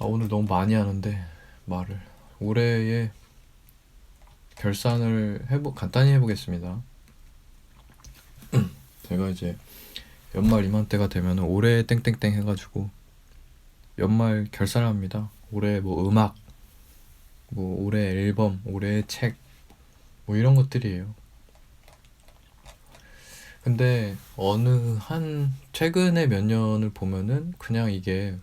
오늘 너무 많이 하는데 말을 올해의 결산을 간단히 해보겠습니다. 제가 이제 연말 이맘때가 되면 올해 땡땡땡 해가지고 연말 결산을 합니다. 올해 뭐 음악, 뭐 올해 앨범, 올해 책, 뭐 이런 것들이에요. 근데 어느 한 최근에 몇 년을 보면은 그냥 이게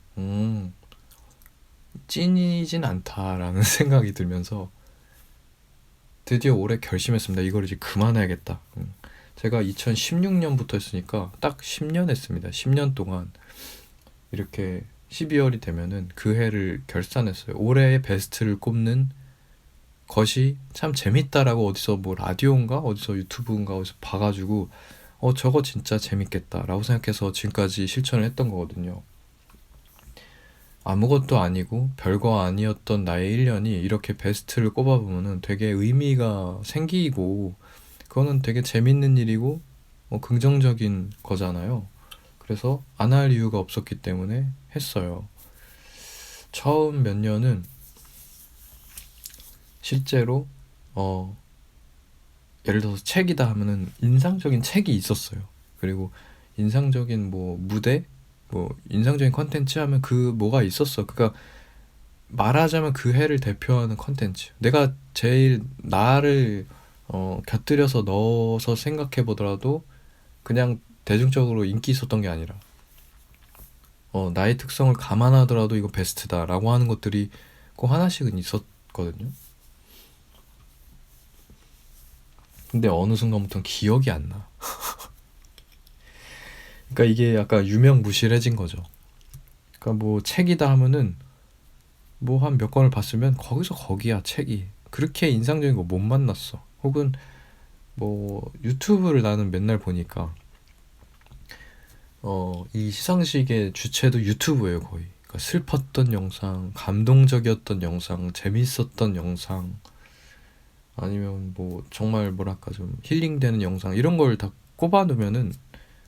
찐이진 않다라는 생각이 들면서 드디어 올해 결심했습니다. 이걸 이제 그만해야겠다. 제가 2016년부터 했으니까 딱 10년 했습니다. 10년 동안 이렇게 12월이 되면은 그 해를 결산했어요. 올해의 베스트를 꼽는 것이 참 재밌다라고 어디서 뭐 라디오인가 어디서 유튜브인가 어디서 봐가지고 저거 진짜 재밌겠다라고 생각해서 지금까지 실천을 했던 거거든요. 아무것도 아니고 별거 아니었던 나의 1년이 이렇게 베스트를 꼽아보면은 되게 의미가 생기고 그거는 되게 재밌는 일이고 긍정적인 거잖아요. 그래서 안 할 이유가 없었기 때문에 했어요. 처음 몇 년은 실제로 예를 들어서 책이다 하면은 인상적인 책이 있었어요. 그리고 인상적인 뭐 무대, 뭐 인상적인 컨텐츠 하면 그 뭐가 있었어. 그러니까 말하자면 그 해를 대표하는 컨텐츠. 내가 제일 나를 곁들여서 넣어서 생각해 보더라도 그냥 대중적으로 인기 있었던 게 아니라 나의 특성을 감안하더라도 이거 베스트다라고 하는 것들이 꼭 하나씩은 있었거든요. 근데 어느 순간부터는 기억이 안 나. 그러니까 이게 약간 유명무실해진 거죠. 그러니까 뭐 책이다 하면은 뭐 한 몇 권을 봤으면 거기서 거기야 책이. 그렇게 인상적인 거 못 만났어. 혹은 뭐 유튜브를 나는 맨날 보니까 이 시상식의 주체도 유튜브예요 거의. 그러니까 슬펐던 영상, 감동적이었던 영상, 재밌었던 영상, 아니면 뭐 정말 뭐랄까 좀 힐링되는 영상 이런 걸 다 꼽아놓으면은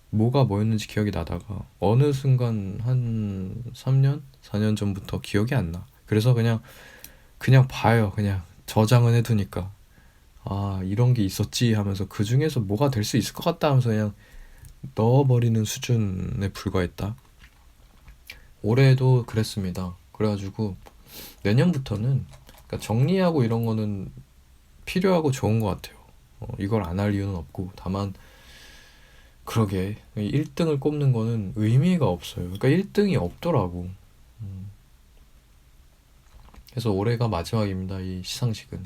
뭐가 뭐였는지 기억이 나다가 어느 순간 한 3년, 4년 전부터 기억이 안 나. 그래서 그냥 봐요. 그냥 저장은 해두니까 이런 게 있었지 하면서 그 중에서 뭐가 될 수 있을 것 같다 하면서 그냥 넣어버리는 수준에 불과했다. 올해도 그랬습니다. 그래가지고 내년부터는 그러니까 정리하고 이런 거는 필요하고 좋은 것 같아요. 이걸 안 할 이유는 없고 다만 그러게 1등을 꼽는 거는 의미가 없어요. 그러니까 1등이 없더라고. 그래서 올해가 마지막입니다. 이 시상식은.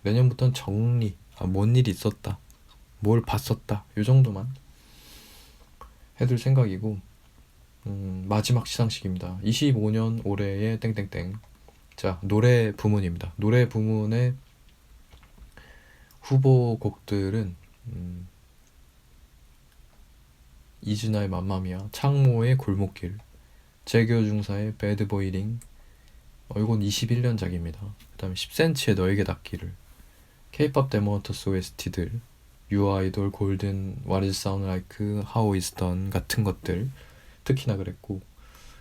내년부터는 정리. 뭔 일이 있었다. 뭘 봤었다. 요 정도만 해둘 생각이고 마지막 시상식입니다. 25년 올해의 땡땡땡. 자, 노래 부문입니다. 노래 부문의 후보곡들은 이진아의 맘마미아, 창모의 골목길, 재교 중사의 배드보이링, 이건 21년작입니다. 그 다음에 10cm의 너에게 닿기를, K-pop 데모터스 OST들, You Idol, 골든, What Is Sound Like, How Is Done 같은 것들 특히나 그랬고,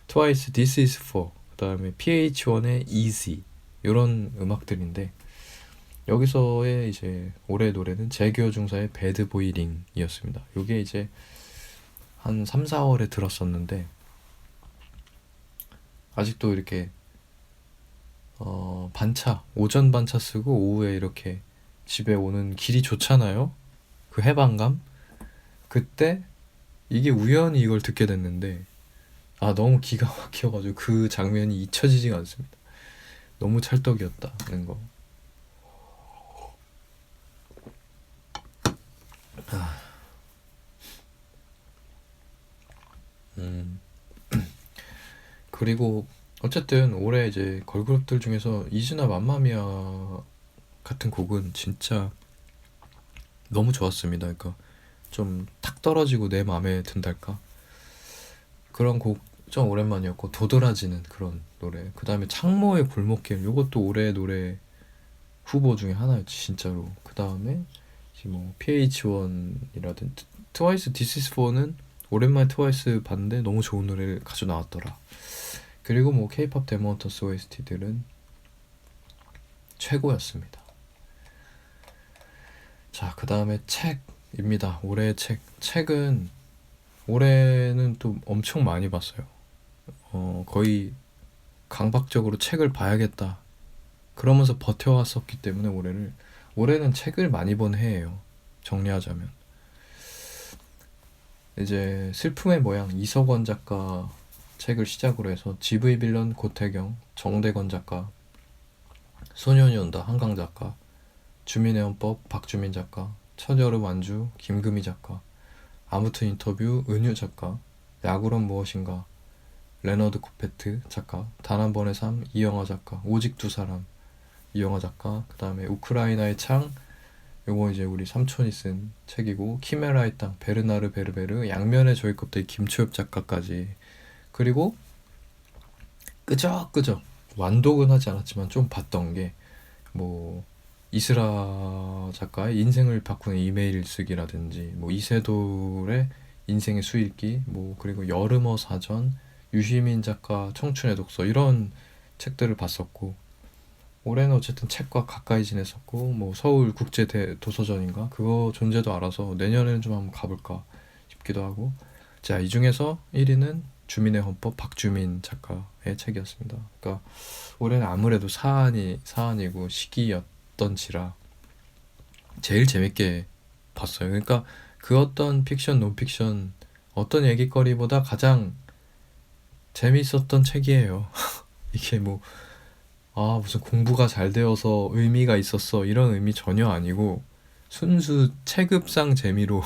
트와이스 This Is For, 그 다음에 PH1의 Easy 이런 음악들인데 여기서의 이제 올해 노래는 재교 중사의 배드보이링이었습니다. 이게 이제 한 3, 4월에 들었었는데 아직도 이렇게 반차, 오전 반차 쓰고 오후에 이렇게 집에 오는 길이 좋잖아요. 그 해방감. 그때 이게 우연히 이걸 듣게 됐는데 너무 기가 막혀가지고 그 장면이 잊혀지지가 않습니다. 너무 찰떡이었다는 거. 음. 그리고 어쨌든 올해 이제 걸그룹들 중에서 이즈나 맘마미아 같은 곡은 진짜 너무 좋았습니다. 그러니까 좀 탁 떨어지고 내 마음에 든달까? 그런 곡 좀 오랜만이었고 도드라지는 그런 노래. 그 다음에 창모의 골목길 요것도 올해 노래 후보 중에 하나였지 진짜로. 그 다음에 이제 뭐 PH1이라든 트와이스 This Is For는 오랜만에 트와이스 봤는데 너무 좋은 노래를 가져 나왔더라. 그리고 뭐 K-pop 데모헌터스 OST들은 최고였습니다. 자, 그 다음에 책입니다. 올해의 책은 올해는 또 엄청 많이 봤어요. 거의 강박적으로 책을 봐야겠다 그러면서 버텨왔었기 때문에 올해는 책을 많이 본 해예요. 정리하자면 이제 슬픔의 모양 이석원 작가 책을 시작으로 해서 GV 빌런 고태경, 정대건 작가, 소년이 온다 한강 작가, 주민의 헌법 박주민 작가, 첫여름 완주 김금희 작가, 아무튼 인터뷰 은유 작가, 야구란 무엇인가 레너드 코페트 작가, 단 한 번의 삶 이영하 작가, 오직 두 사람 이영하 작가, 그 다음에 우크라이나의 창 요거 이제 우리 삼촌이 쓴 책이고, 키메라의 땅 베르나르 베르베르, 양면의 조이 껍데기 김초엽 작가까지. 그리고 끄적끄적 완독은 하지 않았지만 좀 봤던 게 뭐 이스라 작가의 인생을 바꾸는 이메일 쓰기라든지, 뭐 이세돌의 인생의 수일기, 뭐 그리고 여름어 사전, 유시민 작가 청춘의 독서 이런 책들을 봤었고, 올해는 어쨌든 책과 가까이 지냈었고, 뭐 서울 국제 도서전인가 그거 존재도 알아서 내년에는 좀 한번 가볼까 싶기도 하고. 자, 이 중에서 1위는 주민의 헌법 박주민 작가의 책이었습니다. 그러니까 올해는 아무래도 사안이고 시기였던지라 제일 재밌게 봤어요. 그러니까 그 어떤 픽션 논픽션 어떤 얘기거리보다 가장 재밌었던 책이에요. 이게 뭐 무슨 공부가 잘 되어서 의미가 있었어 이런 의미 전혀 아니고, 순수 체급상 재미로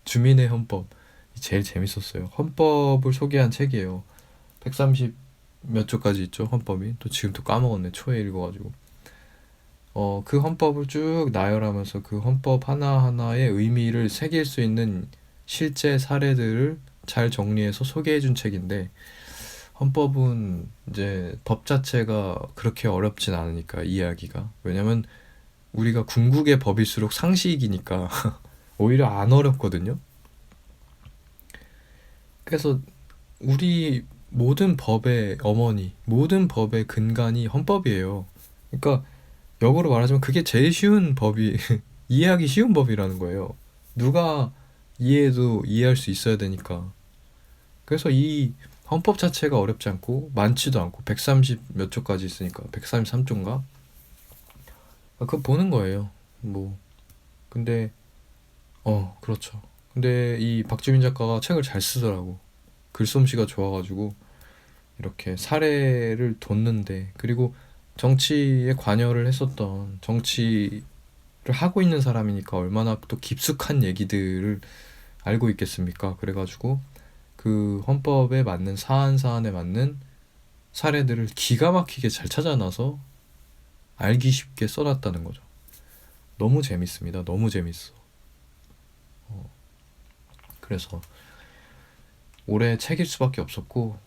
주민의 헌법 제일 재밌었어요. 헌법을 소개한 책이에요. 130 몇 조까지 있죠, 헌법이. 또 지금 또 까먹었네, 초에 읽어가지고. 그 헌법을 쭉 나열하면서 그 헌법 하나하나의 의미를 새길 수 있는 실제 사례들을 잘 정리해서 소개해준 책인데, 헌법은 이제 법 자체가 그렇게 어렵진 않으니까 이해하기가. 왜냐면 우리가 궁극의 법일수록 상식이니까 오히려 안 어렵거든요. 그래서 우리 모든 법의 어머니, 모든 법의 근간이 헌법이에요. 그러니까 역으로 말하자면 그게 제일 쉬운 법이 이해하기 쉬운 법이라는 거예요. 누가 이해해도 이해할 수 있어야 되니까. 그래서 이 헌법 자체가 어렵지 않고 많지도 않고 130 몇 조까지 있으니까 133조인가? 그거 보는 거예요. 뭐 근데 그렇죠. 근데 이 박주민 작가가 책을 잘 쓰더라고. 글솜씨가 좋아가지고 이렇게 사례를 뒀는데, 그리고 정치에 관여를 했었던, 정치를 하고 있는 사람이니까 얼마나 또 깊숙한 얘기들을 알고 있겠습니까? 그래가지고 그 헌법에 맞는 사안에 맞는 사례들을 기가 막히게 잘 찾아놔서 알기 쉽게 써놨다는 거죠. 너무 재밌습니다. 너무 재밌어. 그래서 올해 책일 수밖에 없었고,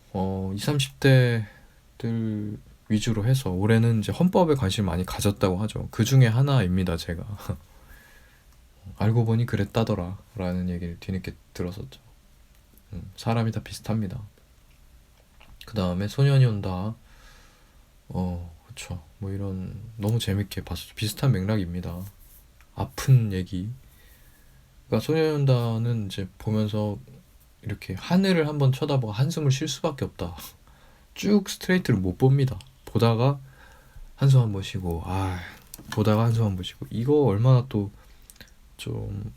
20, 30대들 위주로 해서 올해는 이제 헌법에 관심을 많이 가졌다고 하죠. 그 중에 하나입니다, 제가. 알고 보니 그랬다더라 라는 얘기를 뒤늦게 들었었죠. 사람이 다 비슷합니다. 그 다음에 소년이 온다. 그쵸. 뭐 이런 너무 재밌게 봤었죠. 비슷한 맥락입니다. 아픈 얘기. 그러니까 소년이 온다는 이제 보면서 이렇게 하늘을 한번 쳐다보고 한숨을 쉴 수밖에 없다. 쭉 스트레이트를 못 봅니다. 보다가 한숨 한번 쉬고, 보다가 한숨 한번 쉬고. 이거 얼마나 또 좀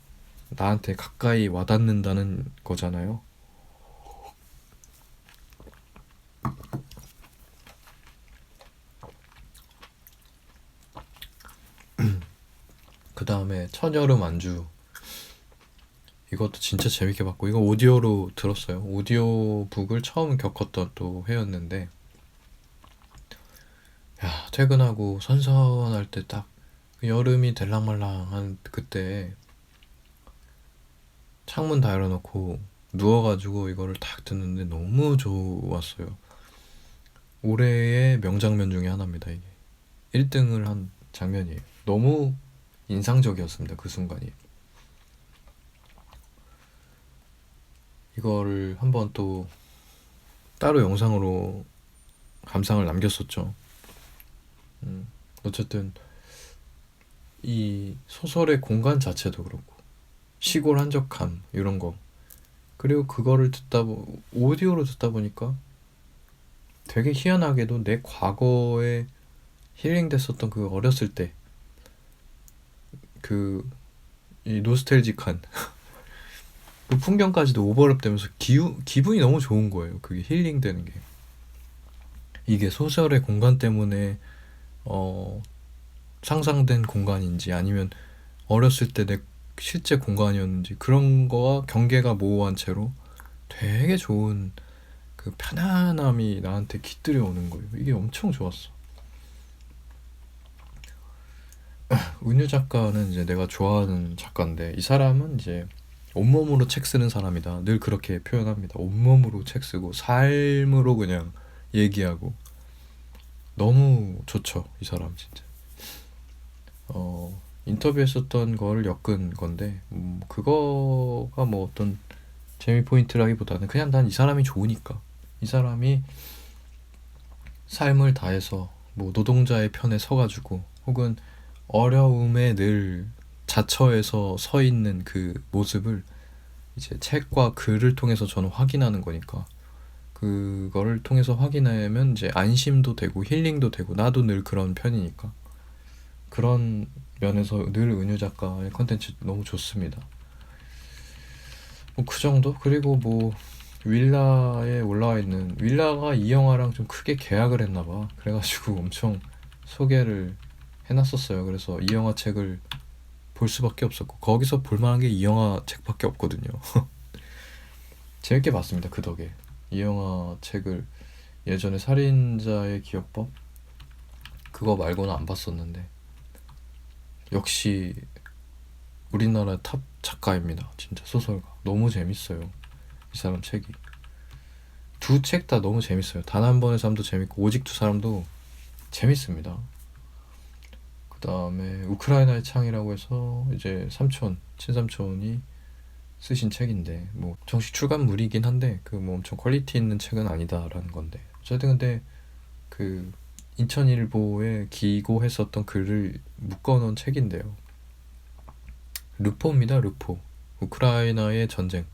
나한테 가까이 와닿는다는 거잖아요. 그 다음에 첫여름 안주, 이것도 진짜 재밌게 봤고, 이거 오디오로 들었어요. 오디오북을 처음 겪었던 또 회였는데, 야, 퇴근하고 선선할 때 딱 여름이 될랑말랑한 그때 창문 다 열어놓고 누워가지고 이거를 딱 듣는데 너무 좋았어요. 올해의 명장면 중에 하나입니다. 이게 1등을 한 장면이에요. 너무 인상적이었습니다, 그 순간이. 이거를 한번 또 따로 영상으로 감상을 남겼었죠. 어쨌든 이 소설의 공간 자체도 그렇고 시골 한적함 이런 거, 그리고 그거를 오디오로 듣다 보니까 되게 희한하게도 내 과거에 힐링됐었던 그 어렸을 때 그 이 노스텔직한 그 풍경까지도 오버랩 되면서 기분이 너무 좋은 거예요. 그게 힐링되는 게. 이게 소설의 공간 때문에 상상된 공간인지 아니면 어렸을 때 내 실제 공간이었는지 그런 거와 경계가 모호한 채로 되게 좋은 그 편안함이 나한테 깃들여 오는 거예요. 이게 엄청 좋았어. 은유 작가는 이제 내가 좋아하는 작가인데, 이 사람은 이제 온몸으로 책 쓰는 사람이다. 늘 그렇게 표현합니다. 온몸으로 책 쓰고 삶으로 그냥 얘기하고 너무 좋죠. 이 사람 진짜. 인터뷰했었던 걸 엮은 건데 그거가 뭐 어떤 재미 포인트라기보다는 그냥 난 이 사람이 좋으니까, 이 사람이 삶을 다해서 뭐 노동자의 편에 서가지고 혹은 어려움에 늘 자처해서 서 있는 그 모습을 이제 책과 글을 통해서 저는 확인하는 거니까, 그거를 통해서 확인하면 이제 안심도 되고 힐링도 되고, 나도 늘 그런 편이니까 그런 면에서 늘 은유 작가의 컨텐츠 너무 좋습니다. 뭐 그 정도? 그리고 뭐 윌라에 올라와 있는, 윌라가 이 영화랑 좀 크게 계약을 했나봐. 그래가지고 엄청 소개를 해놨었어요. 그래서 이 영화 책을 볼 수밖에 없었고, 거기서 볼만한 게 이 영화 책밖에 없거든요. 재밌게 봤습니다. 그 덕에 이 영화 책을, 예전에 살인자의 기억법 그거 말고는 안 봤었는데, 역시 우리나라 탑 작가입니다. 진짜 소설가 너무 재밌어요. 이 사람 책이 두 책 다 너무 재밌어요. 단 한 번의 삶도 재밌고 오직 두 사람도 재밌습니다. 그 다음에 우크라이나의 창이라고 해서 이제 친삼촌이 쓰신 책인데, 뭐 정식 출간물이긴 한데 그 뭐 엄청 퀄리티 있는 책은 아니다라는 건데, 어쨌든 근데 그 인천일보에 기고했었던 글을 묶어놓은 책인데요. 르포입니다. 르포. 우크라이나의 전쟁,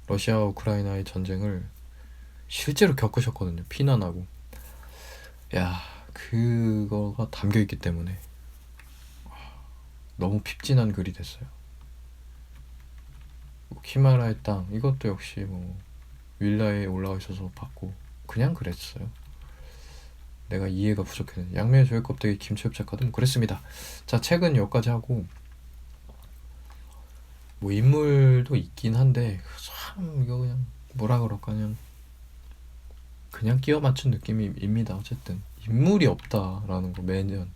러시아와 우크라이나의 전쟁을 실제로 겪으셨거든요. 피난하고. 야, 그거가 담겨있기 때문에 너무 핍진한 글이 됐어요. 히말라야 땅, 이것도 역시 뭐 윌라에 올라와 있어서 봤고 그냥 그랬어요. 내가 이해가 부족해. 양면의 조개 껍데기 김치엽 작가도 뭐 그랬습니다. 자, 책은 여기까지 하고, 뭐 인물도 있긴 한데 참 이거 그냥 뭐라 그럴까, 그냥 끼워 맞춘 느낌입니다. 어쨌든 인물이 없다라는 거 매년.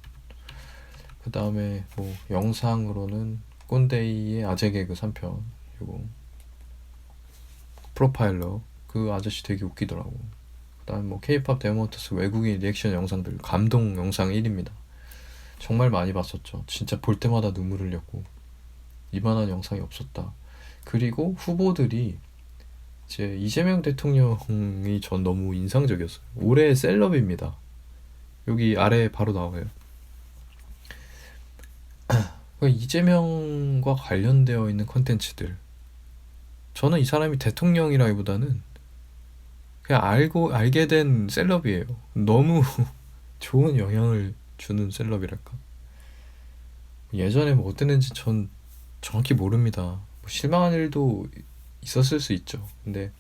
그 다음에 뭐 영상으로는 꼰대이의 아재 개그 3편, 그리고 프로파일러, 그 아저씨 되게 웃기더라고. 그 다음에 뭐 K-pop 데모터스 외국인 리액션 영상들, 감동 영상 1입니다. 정말 많이 봤었죠. 진짜 볼 때마다 눈물 흘렸고, 이만한 영상이 없었다. 그리고 후보들이 이제 이재명 대통령이 전 너무 인상적이었어요. 올해의 셀럽입니다. 여기 아래에 바로 나와요. 이재명과 관련되어 있는 컨텐츠들, 저는 이 사람이 대통령이라기보다는 그냥 알게 된 셀럽이에요. 너무 좋은 영향을 주는 셀럽이랄까. 예전에 뭐 어땠는지 전 정확히 모릅니다. 뭐 실망한 일도 있었을 수 있죠. 근데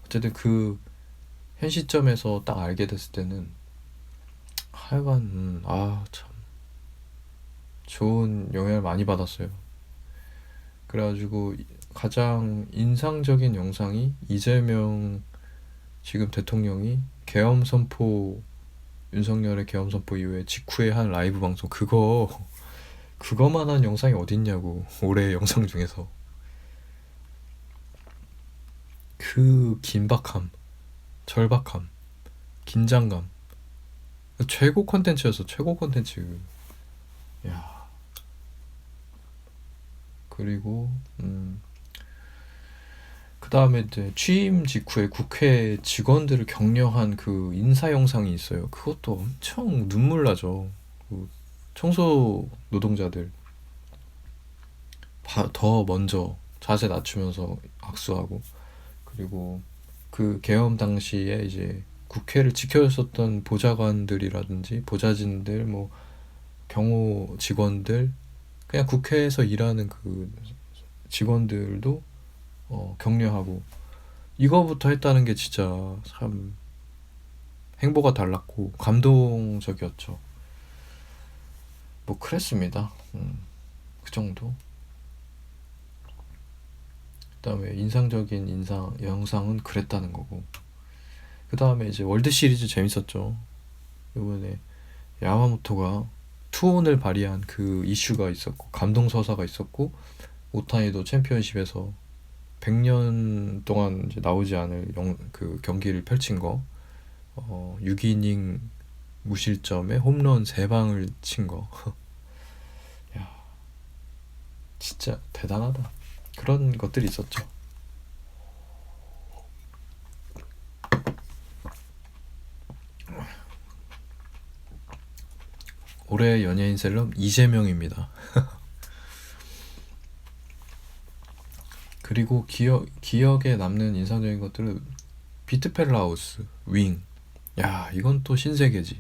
어쨌든 그 현 시점에서 딱 알게 됐을 때는 하여간 참 좋은 영향을 많이 받았어요. 그래가지고 가장 인상적인 영상이 이재명 지금 대통령이 계엄 선포, 윤석열의 계엄 선포 이후에 직후에 한 라이브 방송, 그거만한 영상이 어딨냐고. 올해 영상 중에서 그 긴박함, 절박함, 긴장감, 최고 컨텐츠였어. 최고 컨텐츠. 야, 그리고 그 다음에 이제 취임 직후에 국회 직원들을 격려한 그 인사 영상이 있어요. 그것도 엄청 눈물 나죠. 그 청소 노동자들 더 먼저 자세 낮추면서 악수하고, 그리고 그 계엄 당시에 이제 국회를 지켜줬었던 보좌관들이라든지 보좌진들, 뭐 경호 직원들, 그냥 국회에서 일하는 그 직원들도 격려하고, 이거부터 했다는 게 진짜 참 행보가 달랐고 감동적이었죠. 뭐 그랬습니다. 그 정도. 그다음에 인상적인 영상은 그랬다는 거고, 그다음에 이제 월드 시리즈 재밌었죠. 이번에 야마모토가 투혼을 발휘한 그 이슈가 있었고, 감동 서사가 있었고, 오타니도 챔피언십에서 100년 동안 이제 나오지 않을 그 경기를 펼친 거, 6이닝 무실점에 홈런 3방을 친 거. 야, 진짜 대단하다. 그런 것들이 있었죠. 올해 연예인 셀럽 이재명입니다. 그리고 기억에 남는 인상적인 것들은 비트펠라우스, 윙. 야, 이건 또 신세계지.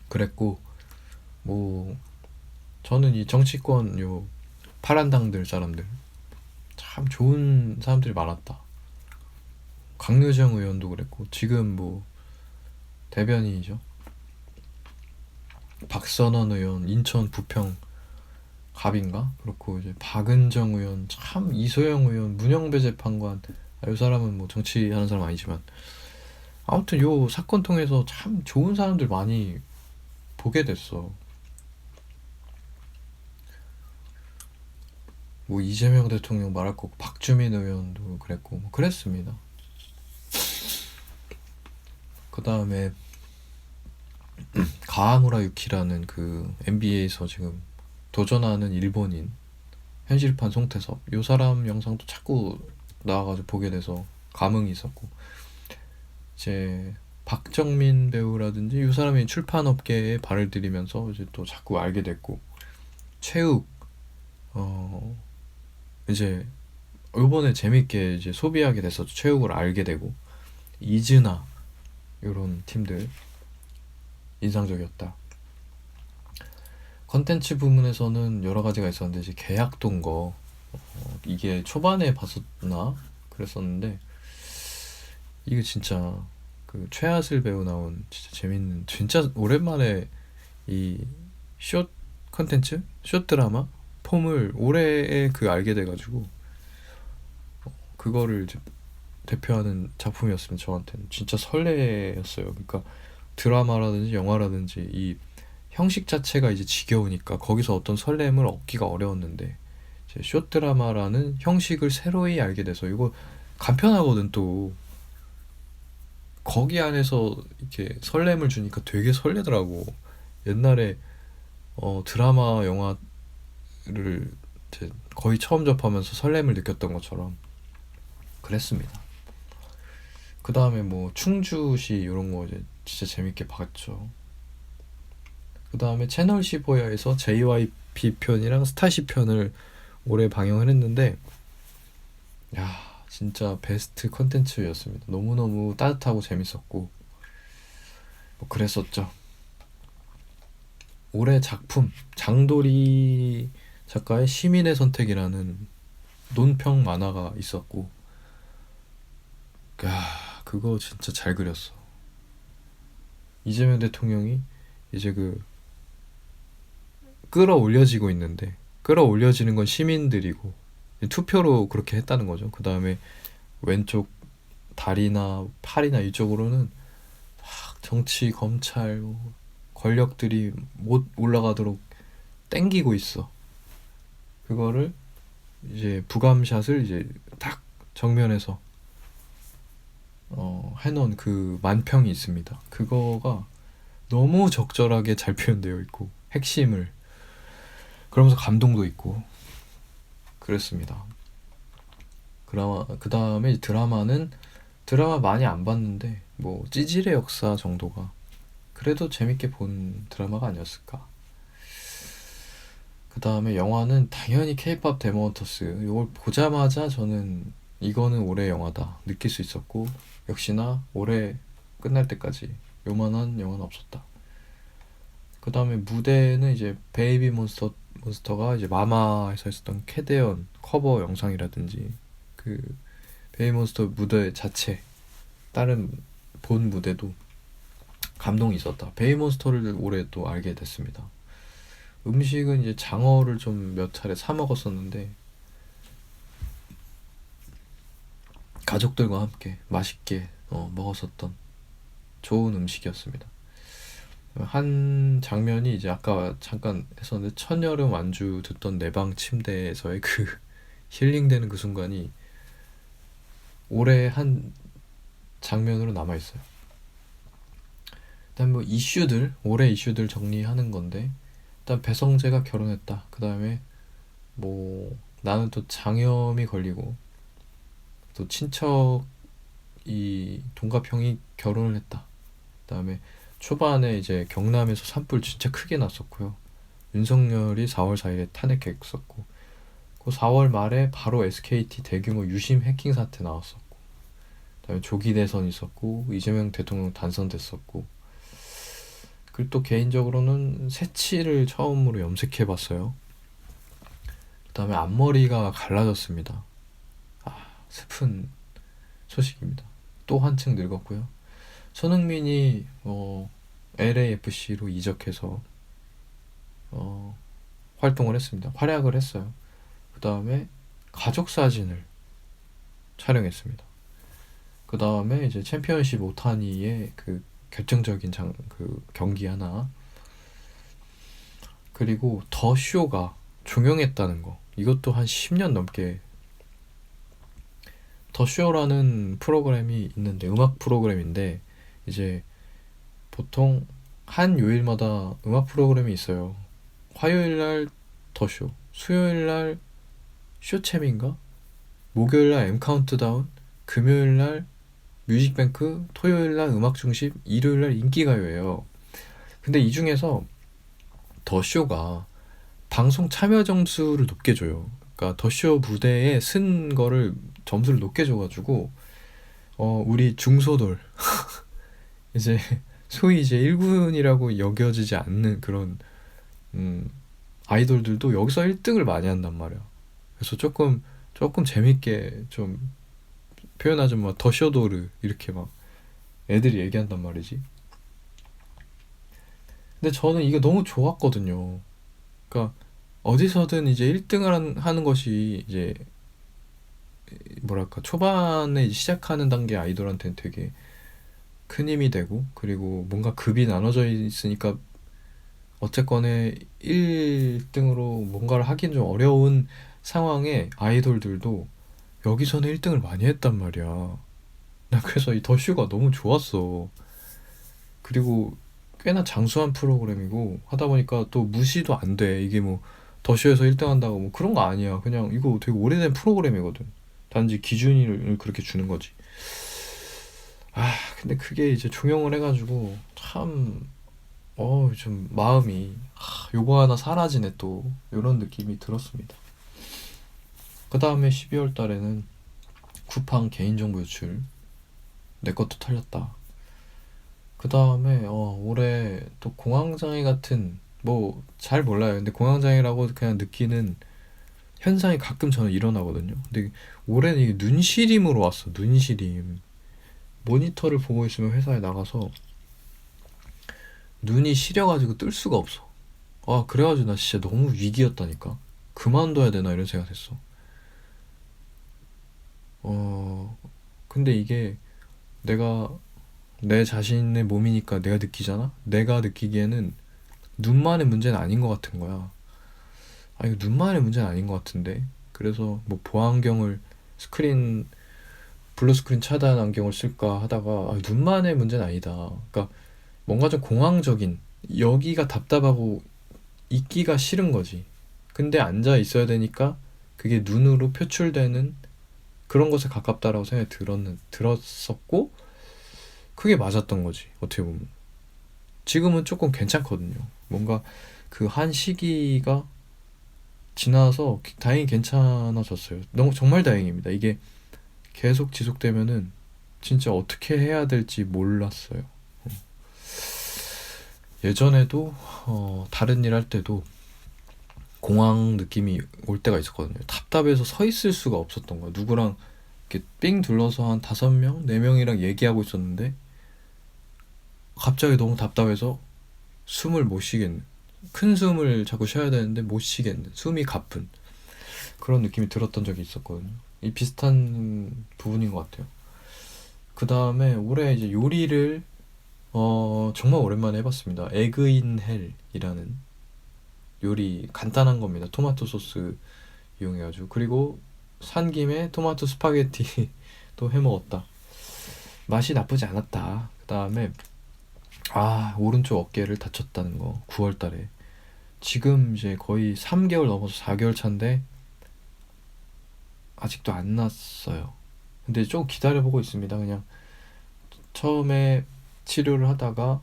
그랬고, 뭐 저는 이 정치권 요 파란당들 사람들 참 좋은 사람들이 많았다. 강효정 의원도 그랬고, 지금 뭐 대변인이죠. 박선원 의원, 인천 부평 갑인가? 그렇고, 이제 박은정 의원, 참 이소영 의원, 문영배 재판관. 이 사람은 뭐 정치하는 사람 아니지만, 아무튼 요 사건 통해서 참 좋은 사람들 많이 보게 됐어. 뭐 이재명 대통령 말할 거고, 박주민 의원도 그랬고, 뭐 그랬습니다. 그 다음에 가하무라 유키라는 그 NBA에서 지금 도전하는 일본인, 현실판 송태섭, 요 사람 영상도 자꾸 나와가지고 보게 돼서 감흥이 있었고, 이제 박정민 배우라든지 이 사람이 출판업계에 발을 들이면서 이제 또 자꾸 알게 됐고, 최욱, 이제 요번에 재밌게 이제 소비하게 됐었죠. 최욱을 알게 되고, 이즈나, 요런 팀들 인상적이었다. 컨텐츠 부문에서는 여러 가지가 있었는데, 이제 계약동 거, 이게 초반에 봤었나 그랬었는데, 이게 진짜 그 최하슬 배우 나온 진짜 재밌는, 진짜 오랜만에 이 숏 컨텐츠, 숏 드라마 폼을 올해에 그 알게 돼가지고, 그거를 이제 대표하는 작품이었으면 저한테는 진짜 설레였어요. 그러니까 드라마라든지 영화라든지 이 형식 자체가 이제 지겨우니까 거기서 어떤 설렘을 얻기가 어려웠는데, 이제 숏 드라마라는 형식을 새로이 알게 돼서, 이거 간편하거든 또. 거기 안에서 이렇게 설렘을 주니까 되게 설레더라고. 옛날에 드라마 영화를 이제 거의 처음 접하면서 설렘을 느꼈던 것처럼 그랬습니다. 그 다음에 뭐 충주시 이런 거 이제 진짜 재밌게 봤죠. 그 다음에 채널 15야에서 JYP 편이랑 스타시 편을 올해 방영을 했는데, 야, 진짜 베스트 컨텐츠였습니다. 너무너무 따뜻하고 재밌었고 뭐 그랬었죠. 올해 작품, 장도리 작가의 시민의 선택이라는 논평 만화가 있었고, 야, 그거 진짜 잘 그렸어. 이재명 대통령이 이제 그 끌어올려지고 있는데, 끌어올려지는 건 시민들이고 투표로 그렇게 했다는 거죠. 그 다음에 왼쪽 다리나 팔이나 이쪽으로는 막 정치, 검찰, 권력들이 못 올라가도록 땡기고 있어. 그거를 이제 부감샷을 이제 딱 정면에서 해놓은 그 만평이 있습니다. 그거가 너무 적절하게 잘 표현되어 있고, 핵심을, 그러면서 감동도 있고 그랬습니다. 그 다음에 드라마는 드라마 많이 안 봤는데 뭐 찌질의 역사 정도가 그래도 재밌게 본 드라마가 아니었을까. 그 다음에 영화는 당연히 케이팝 데몬헌터스. 이걸 보자마자 저는 이거는 올해 영화다 느낄 수 있었고, 역시나 올해 끝날 때까지 요만한 영화는 없었다. 그 다음에 무대는 이제 베이비 몬스터가 이제 마마에서 했었던 캐대언 커버 영상이라든지 그 베이비 몬스터 무대 자체 다른 본 무대도 감동이 있었다. 베이비 몬스터를 올해 또 알게 됐습니다. 음식은 이제 장어를 좀 몇 차례 사 먹었었는데 가족들과 함께 맛있게 먹었었던 좋은 음식이었습니다. 한 장면이 이제 아까 잠깐 했었는데 천여름 완주 듣던 내 방 침대에서의 그 힐링되는 그 순간이 올해 한 장면으로 남아있어요. 일단 뭐 이슈들, 올해 이슈들 정리하는 건데, 일단 배성재가 결혼했다. 그 다음에 뭐 나는 또 장염이 걸리고 또 친척이 동갑 형이 결혼을 했다. 그 다음에 초반에 이제 경남에서 산불 진짜 크게 났었고요. 윤석열이 4월 4일에 탄핵했었고, 그 4월 말에 바로 SKT 대규모 유심 해킹 사태 나왔었고, 그다음에 조기 대선 있었고, 이재명 대통령 당선됐었고, 그리고 또 개인적으로는 새치를 처음으로 염색해봤어요. 그다음에 앞머리가 갈라졌습니다. 슬픈 소식입니다. 또 한층 늙었고요. 손흥민이 LAFC로 이적해서 활동을 했습니다. 활약을 했어요. 그 다음에 가족 사진을 촬영했습니다. 그 다음에 이제 챔피언십 오타니의 그 결정적인 그 경기 하나, 그리고 더 쇼가 종영했다는 거. 이것도 한 10년 넘게 더 쇼라는 프로그램이 있는데, 음악 프로그램인데 이제 보통 한 요일마다 음악 프로그램이 있어요. 화요일날 더쇼, 수요일날 쇼챔인가, 목요일날 M카운트다운, 금요일날 뮤직뱅크, 토요일날 음악중심, 일요일날 인기가요예요. 근데 이 중에서 더쇼가 방송 참여 점수를 높게 줘요. 그러니까 더쇼 무대에 쓴 거를 점수를 높게 줘가지고 우리 중소돌 이제 소위 이제 1군이라고 여겨지지 않는 그런 아이돌들도 여기서 1등을 많이 한단 말이야. 그래서 조금 재밌게 좀 표현하자면 막 더쇼도르 이렇게 막 애들이 얘기한단 말이지. 근데 저는 이게 너무 좋았거든요. 그러니까 어디서든 이제 1등을 하는 것이 이제 뭐랄까 초반에 시작하는 단계 아이돌한테는 되게 큰 힘이 되고, 그리고 뭔가 급이 나눠져 있으니까 어쨌거나 1등으로 뭔가를 하긴 좀 어려운 상황에 아이돌들도 여기서는 1등을 많이 했단 말이야. 나 그래서 이 더쇼가 너무 좋았어. 그리고 꽤나 장수한 프로그램이고 하다 보니까 또 무시도 안 돼. 이게 뭐 더쇼에서 1등 한다고 뭐 그런 거 아니야. 그냥 이거 되게 오래된 프로그램이거든. 단지 기준을 그렇게 주는 거지. 근데 그게 이제 종영을 해가지고 참 좀 마음이 요거 하나 사라지네 또 이런 느낌이 들었습니다. 그 다음에 12월 달에는 쿠팡 개인정보 유출 내 것도 털렸다. 그 다음에 올해 또 공황장애 같은, 뭐 잘 몰라요. 근데 공황장애라고 그냥 느끼는 현상이 가끔 저는 일어나거든요. 근데 올해는 이게 눈시림으로 왔어. 눈시림. 모니터를 보고 있으면 회사에 나가서 눈이 시려가지고 뜰 수가 없어. 그래가지고 나 진짜 너무 위기였다니까. 그만둬야 되나 이런 생각 했어. 근데 이게 내가 내 자신의 몸이니까 내가 느끼잖아? 내가 느끼기에는 눈만의 문제는 아닌 것 같은 거야. 이거 눈만의 문제는 아닌 것 같은데. 그래서 뭐 보안경을 블루 스크린 차단 안경을 쓸까 하다가 눈만의 문제는 아니다. 그러니까 뭔가 좀 공황적인, 여기가 답답하고 있기가 싫은 거지. 근데 앉아 있어야 되니까 그게 눈으로 표출되는 그런 것에 가깝다라고 생각이 들었었고 그게 맞았던 거지 어떻게 보면. 지금은 조금 괜찮거든요. 뭔가 그 한 시기가 지나서 다행히 괜찮아졌어요. 너무 정말 다행입니다. 이게 계속 지속되면은 진짜 어떻게 해야 될지 몰랐어요. 예전에도 다른 일 할 때도 공황 느낌이 올 때가 있었거든요. 답답해서 서 있을 수가 없었던 거예요. 누구랑 이렇게 삥 둘러서 한 5명, 4명이랑 얘기하고 있었는데 갑자기 너무 답답해서 숨을 못 쉬겠는, 큰 숨을 자꾸 쉬어야 되는데 못 쉬겠는, 숨이 가쁜 그런 느낌이 들었던 적이 있었거든요. 이 비슷한 부분인 것 같아요. 그 다음에 올해 이제 요리를 정말 오랜만에 해봤습니다. 에그 인 헬이라는 요리, 간단한 겁니다. 토마토 소스 이용해가지고. 그리고 산 김에 토마토 스파게티도 해먹었다. 맛이 나쁘지 않았다. 그 다음에 오른쪽 어깨를 다쳤다는 거 9월 달에. 지금 이제 거의 3개월 넘어서 4개월 차인데 아직도 안 났어요. 근데 좀 기다려보고 있습니다. 그냥 처음에 치료를 하다가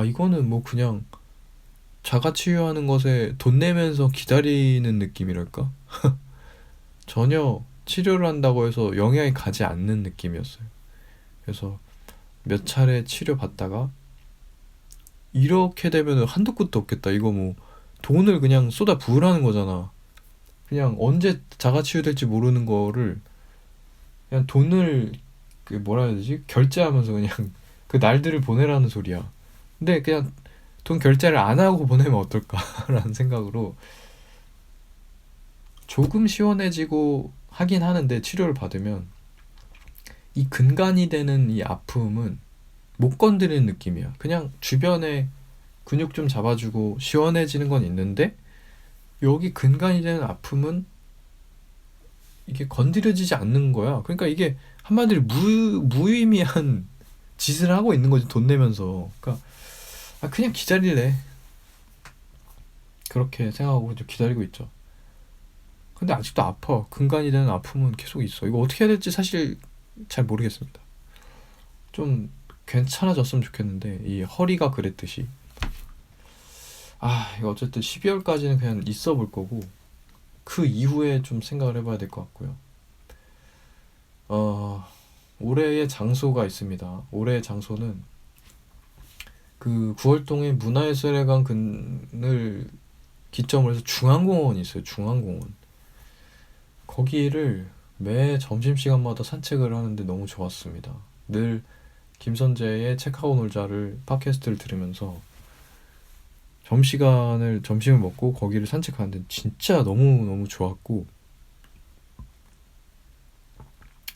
이거는 뭐 그냥 자가치유하는 것에 돈 내면서 기다리는 느낌이랄까? 전혀 치료를 한다고 해서 영향이 가지 않는 느낌이었어요. 그래서 몇 차례 치료받다가 이렇게 되면 한도 끝도 없겠다. 이거 뭐 돈을 그냥 쏟아 부으라는 거잖아. 그냥 언제 자가치유될지 모르는 거를 그냥 돈을 그 뭐라 해야 되지? 결제하면서 그냥 그 날들을 보내라는 소리야. 근데 그냥 돈 결제를 안 하고 보내면 어떨까라는 생각으로 조금 시원해지고 하긴 하는데 치료를 받으면 이 근간이 되는 이 아픔은 못 건드리는 느낌이야. 그냥 주변에 근육 좀 잡아주고 시원해지는 건 있는데 여기 근간이 되는 아픔은 이게 건드려지지 않는 거야. 그러니까 이게 한마디로 무의미한 짓을 하고 있는 거지, 돈 내면서. 그러니까 그냥 기다릴래. 그렇게 생각하고 좀 기다리고 있죠. 근데 아직도 아파. 근간이 되는 아픔은 계속 있어. 이거 어떻게 해야 될지 사실 잘 모르겠습니다. 좀 괜찮아졌으면 좋겠는데 이 허리가 그랬듯이. 이거 어쨌든 12월까지는 그냥 있어 볼 거고 그 이후에 좀 생각을 해봐야 될 것 같고요. 올해의 장소가 있습니다. 올해의 장소는 그 구월동의 문화예술회관을 기점으로 해서 중앙공원이 있어요. 중앙공원. 거기를 매 점심시간마다 산책을 하는데 너무 좋았습니다. 늘 김선재의 책하고 놀자를 팟캐스트를 들으면서 점심을 먹고 거기를 산책하는데 진짜 너무너무 좋았고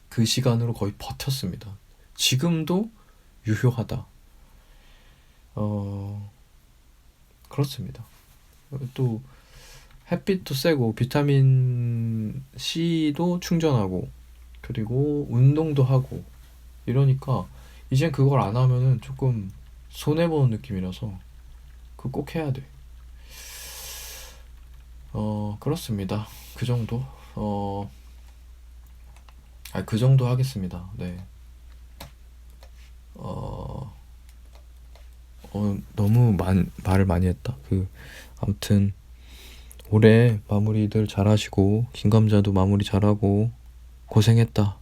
그 시간으로 거의 버텼습니다. 지금도 유효하다. 그렇습니다. 또 햇빛도 세고 비타민 C도 충전하고 그리고 운동도 하고 이러니까 이젠 그걸 안 하면은 조금 손해보는 느낌이라서 그거 꼭 해야 돼. 그렇습니다. 그 정도. 그 정도 하겠습니다. 네. 너무 말을 많이 했다. 아무튼 올해 마무리들 잘하시고 김감자도 마무리 잘하고 고생했다.